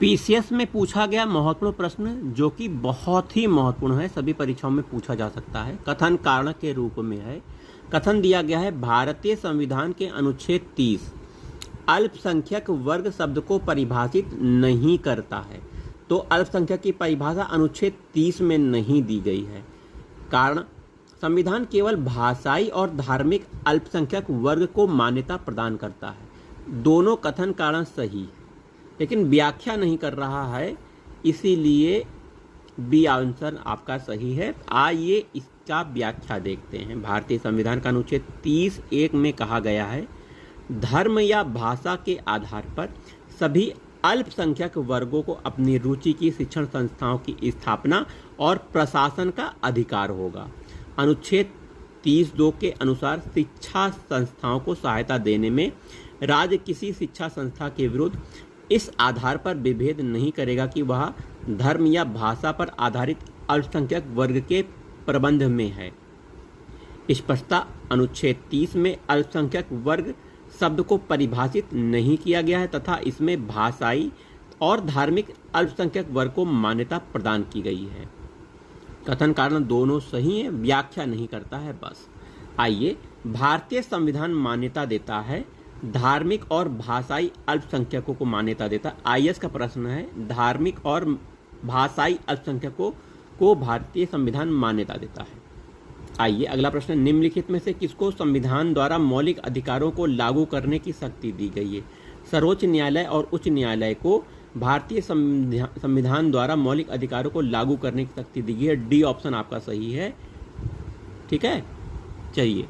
PCS में पूछा गया महत्वपूर्ण प्रश्न जो कि बहुत ही महत्वपूर्ण है, सभी परीक्षाओं में पूछा जा सकता है, कथन कारण के रूप में है। कथन दिया गया है, भारतीय संविधान के अनुच्छेद 30 अल्पसंख्यक वर्ग शब्द को परिभाषित नहीं करता है। तो अल्पसंख्यक की परिभाषा अनुच्छेद 30 में नहीं दी गई है। कारण, संविधान केवल भाषाई और धार्मिक अल्पसंख्यक वर्ग को मान्यता प्रदान करता है। दोनों कथन कारण सही है, लेकिन व्याख्या नहीं कर रहा है, इसीलिए बी आंसर आपका सही है। आइए इसका व्याख्या देखते हैं। भारतीय संविधान का अनुच्छेद 30(1) में कहा गया है, धर्म या भाषा के आधार पर सभी अल्पसंख्यक वर्गों को अपनी रुचि की शिक्षण संस्थाओं की स्थापना और प्रशासन का अधिकार होगा। अनुच्छेद 30(2) के अनुसार शिक्षा संस्थाओं को सहायता देने में राज्य किसी शिक्षा संस्था के विरुद्ध इस आधार पर विभेद नहीं करेगा कि वह धर्म या भाषा पर आधारित अल्पसंख्यक वर्ग के प्रबंध में है। स्पष्टता, अनुच्छेद 30 में अल्पसंख्यक वर्ग शब्द को परिभाषित नहीं किया गया है तथा इसमें भाषाई और धार्मिक अल्पसंख्यक वर्ग को मान्यता प्रदान की गई है। कथन कारण दोनों सही है, व्याख्या नहीं करता है बस। आइए, भारतीय संविधान मान्यता देता है धार्मिक और भाषाई अल्पसंख्यकों को मान्यता देता है। आईएएस का प्रश्न है, धार्मिक और भाषाई अल्पसंख्यकों को भारतीय संविधान मान्यता देता है। आइए अगला प्रश्न, निम्नलिखित में से किसको संविधान द्वारा मौलिक अधिकारों को लागू करने की शक्ति दी गई है? सर्वोच्च न्यायालय और उच्च न्यायालय को भारतीय संविधान द्वारा मौलिक अधिकारों को लागू करने की शक्ति दी गई है। डी ऑप्शन आपका सही है। ठीक है, चलिए